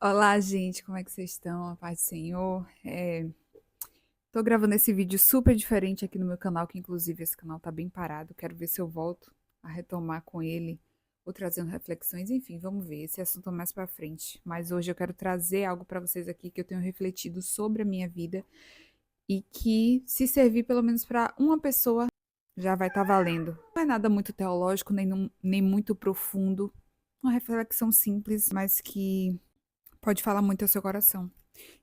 Olá, gente, como é que vocês estão? A paz do Senhor. Tô gravando esse vídeo super diferente aqui no meu canal, que inclusive esse canal tá bem parado. Quero ver se eu volto a retomar com ele ou trazendo reflexões. Enfim, vamos ver. Esse assunto é mais pra frente. Mas hoje eu quero trazer algo pra vocês aqui que eu tenho refletido sobre a minha vida e que, se servir pelo menos pra uma pessoa, já vai estar valendo. Não é nada muito teológico, nem muito profundo. Uma reflexão simples, mas que pode falar muito ao seu coração.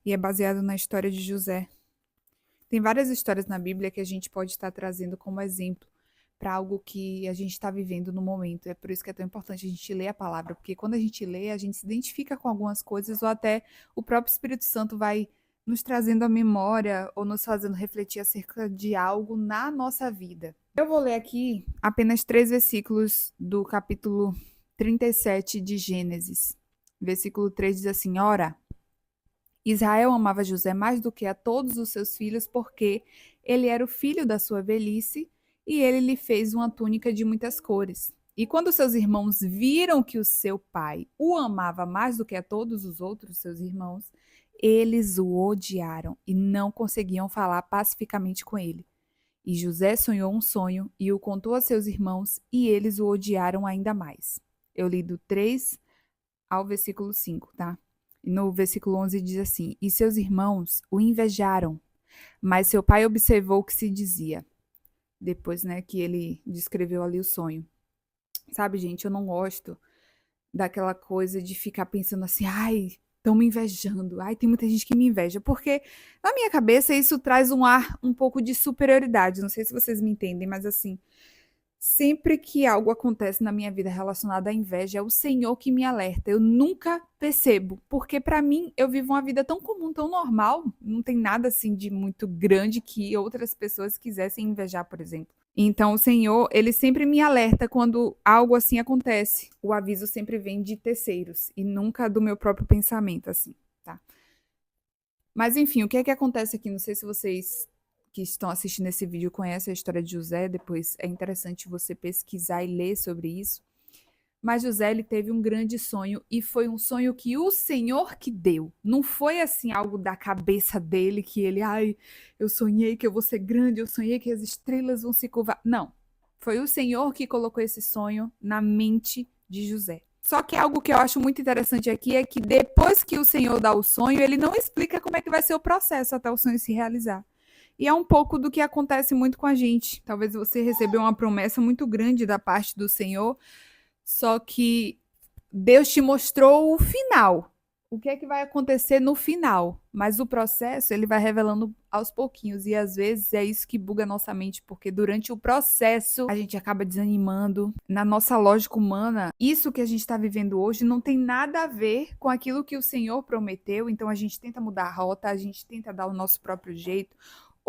E é baseado na história de José. Tem várias histórias na Bíblia que a gente pode estar trazendo como exemplo para algo que a gente está vivendo no momento. É por isso que é tão importante a gente ler a palavra, porque quando a gente lê, a gente se identifica com algumas coisas, ou até o próprio Espírito Santo vai nos trazendo a memória ou nos fazendo refletir acerca de algo na nossa vida. Eu vou ler aqui apenas 3 versículos do capítulo 37 de Gênesis. Versículo 3 diz assim: Ora, Israel amava José mais do que a todos os seus filhos, porque ele era o filho da sua velhice, e ele lhe fez uma túnica de muitas cores. E quando seus irmãos viram que o seu pai o amava mais do que a todos os outros seus irmãos, eles o odiaram e não conseguiam falar pacificamente com ele. E José sonhou um sonho e o contou a seus irmãos, e eles o odiaram ainda mais. Eu li do 3 ao versículo 5, tá? No versículo 11 diz assim: E seus irmãos o invejaram, mas seu pai observou o que se dizia. Depois, né, que ele descreveu ali o sonho. Sabe, gente, eu não gosto daquela coisa de ficar pensando assim: ai, estão me invejando, ai, tem muita gente que me inveja, porque na minha cabeça isso traz um ar um pouco de superioridade. Não sei se vocês me entendem, mas assim, sempre que algo acontece na minha vida relacionado à inveja, é o Senhor que me alerta. Eu nunca percebo, porque para mim eu vivo uma vida tão comum, tão normal, não tem nada assim de muito grande que outras pessoas quisessem invejar, por exemplo. Então o Senhor, ele sempre me alerta quando algo assim acontece. O aviso sempre vem de terceiros e nunca do meu próprio pensamento, assim, tá? Mas enfim, o que é que acontece aqui? Não sei se vocês que estão assistindo esse vídeo conhecem a história de José, depois é interessante você pesquisar e ler sobre isso. Mas José, ele teve um grande sonho e foi um sonho que o Senhor que deu. Não foi assim algo da cabeça dele que ele, ai, eu sonhei que eu vou ser grande, eu sonhei que as estrelas vão se curvar. Não. Foi o Senhor que colocou esse sonho na mente de José. Só que algo que eu acho muito interessante aqui é que depois que o Senhor dá o sonho, ele não explica como é que vai ser o processo até o sonho se realizar. E é um pouco do que acontece muito com a gente. Talvez você recebeu uma promessa muito grande da parte do Senhor, só que Deus te mostrou o final. O que é que vai acontecer no final? Mas o processo, ele vai revelando aos pouquinhos. E às vezes é isso que buga a nossa mente, porque durante o processo a gente acaba desanimando. Na nossa lógica humana, isso que a gente está vivendo hoje não tem nada a ver com aquilo que o Senhor prometeu. Então a gente tenta mudar a rota, a gente tenta dar o nosso próprio jeito.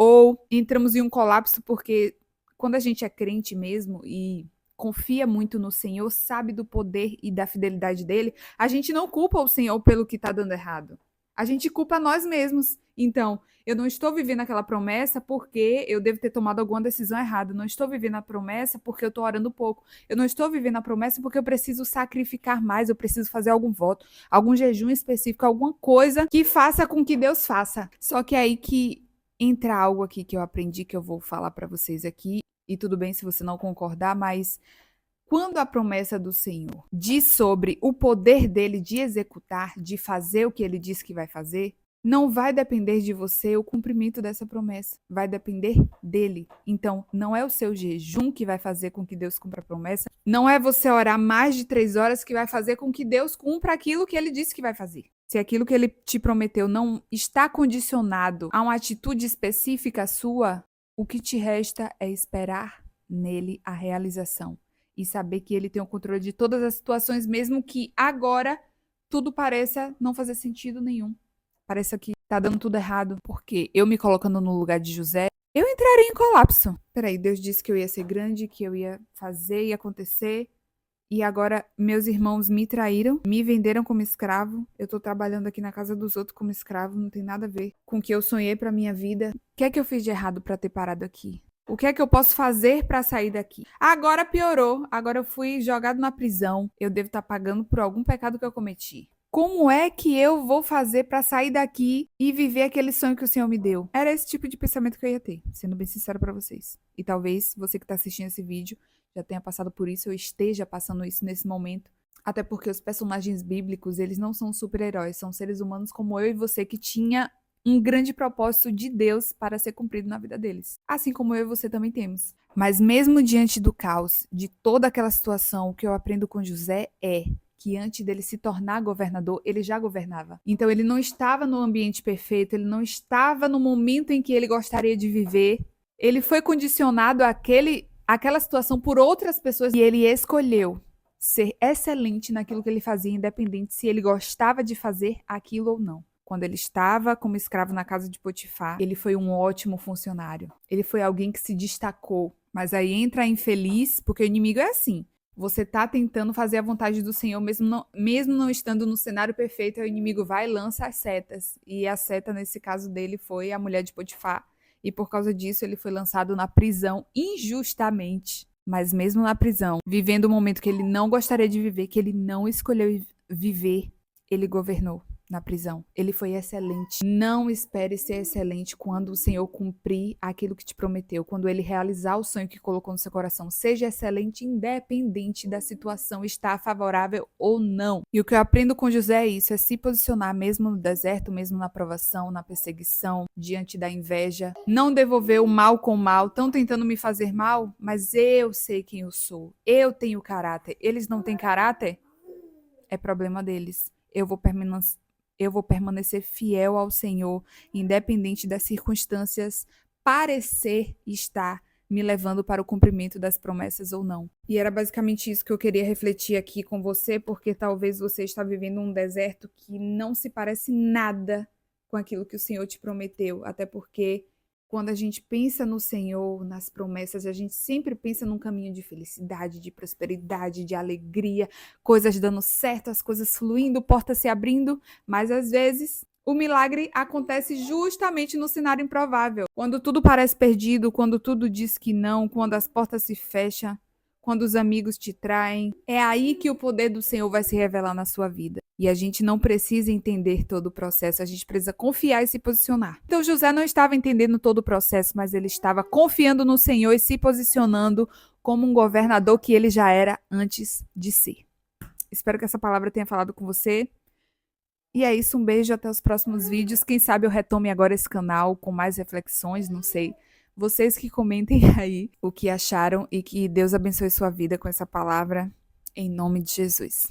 Ou entramos em um colapso porque quando a gente é crente mesmo e confia muito no Senhor, sabe do poder e da fidelidade dele, a gente não culpa o Senhor pelo que está dando errado. A gente culpa nós mesmos. Então, eu não estou vivendo aquela promessa porque eu devo ter tomado alguma decisão errada. Eu não estou vivendo a promessa porque eu estou orando pouco. Eu não estou vivendo a promessa porque eu preciso sacrificar mais, eu preciso fazer algum voto, algum jejum específico, alguma coisa que faça com que Deus faça. Só que é aí que entra algo aqui que eu aprendi que eu vou falar para vocês aqui. E tudo bem se você não concordar, mas quando a promessa do Senhor diz sobre o poder dele de executar, de fazer o que ele diz que vai fazer, não vai depender de você o cumprimento dessa promessa, vai depender dele. Então, não é o seu jejum que vai fazer com que Deus cumpra a promessa, não é você orar mais de 3 horas que vai fazer com que Deus cumpra aquilo que ele disse que vai fazer. Se aquilo que ele te prometeu não está condicionado a uma atitude específica sua, o que te resta é esperar nele a realização e saber que ele tem o controle de todas as situações, mesmo que agora tudo pareça não fazer sentido nenhum. Pareça que tá dando tudo errado, porque eu me colocando no lugar de José, eu entraria em colapso. Peraí, Deus disse que eu ia ser grande, que eu ia fazer e acontecer, e agora meus irmãos me traíram, me venderam como escravo. Eu tô trabalhando aqui na casa dos outros como escravo, não tem nada a ver com o que eu sonhei pra minha vida. O que é que eu fiz de errado pra ter parado aqui? O que é que eu posso fazer pra sair daqui? Agora piorou, agora eu fui jogado na prisão. Eu devo estar pagando por algum pecado que eu cometi. Como é que eu vou fazer para sair daqui e viver aquele sonho que o Senhor me deu? Era esse tipo de pensamento que eu ia ter, sendo bem sincero para vocês. E talvez você que está assistindo esse vídeo já tenha passado por isso ou esteja passando isso nesse momento. Até porque os personagens bíblicos, eles não são super-heróis, são seres humanos como eu e você que tinha um grande propósito de Deus para ser cumprido na vida deles. Assim como eu e você também temos. Mas mesmo diante do caos, de toda aquela situação, o que eu aprendo com José é que antes dele se tornar governador, ele já governava. Então ele não estava no ambiente perfeito, ele não estava no momento em que ele gostaria de viver. Ele foi condicionado àquela situação por outras pessoas e ele escolheu ser excelente naquilo que ele fazia, independente se ele gostava de fazer aquilo ou não. Quando ele estava como escravo na casa de Potifar, ele foi um ótimo funcionário. Ele foi alguém que se destacou. Mas aí entra a infeliz, porque o inimigo é assim. Você tá tentando fazer a vontade do Senhor, mesmo não estando no cenário perfeito, o inimigo vai e lança as setas. E a seta, nesse caso dele, foi a mulher de Potifar. E por causa disso, ele foi lançado na prisão injustamente. Mas mesmo na prisão, vivendo um momento que ele não gostaria de viver, que ele não escolheu viver, ele governou na prisão. Ele foi excelente. Não espere ser excelente quando o Senhor cumprir aquilo que te prometeu, quando ele realizar o sonho que colocou no seu coração. Seja excelente independente da situação estar favorável ou não. E o que eu aprendo com José é isso, é se posicionar mesmo no deserto, mesmo na provação, na perseguição, diante da inveja. Não devolver o mal com o mal, estão tentando me fazer mal, mas eu sei quem eu sou. Eu tenho caráter. Eles não têm caráter? É problema deles. Eu vou permanecer fiel ao Senhor, independente das circunstâncias parecer estar me levando para o cumprimento das promessas ou não. E era basicamente isso que eu queria refletir aqui com você, porque talvez você está vivendo um deserto que não se parece nada com aquilo que o Senhor te prometeu, até porque quando a gente pensa no Senhor, nas promessas, a gente sempre pensa num caminho de felicidade, de prosperidade, de alegria, coisas dando certo, as coisas fluindo, portas se abrindo, mas às vezes o milagre acontece justamente no cenário improvável. Quando tudo parece perdido, quando tudo diz que não, quando as portas se fecham, quando os amigos te traem, é aí que o poder do Senhor vai se revelar na sua vida. E a gente não precisa entender todo o processo, a gente precisa confiar e se posicionar. Então José não estava entendendo todo o processo, mas ele estava confiando no Senhor e se posicionando como um governador que ele já era antes de ser. Espero que essa palavra tenha falado com você. E é isso, um beijo, até os próximos vídeos. Quem sabe eu retome agora esse canal com mais reflexões, não sei. Vocês que comentem aí o que acharam e que Deus abençoe sua vida com essa palavra, em nome de Jesus.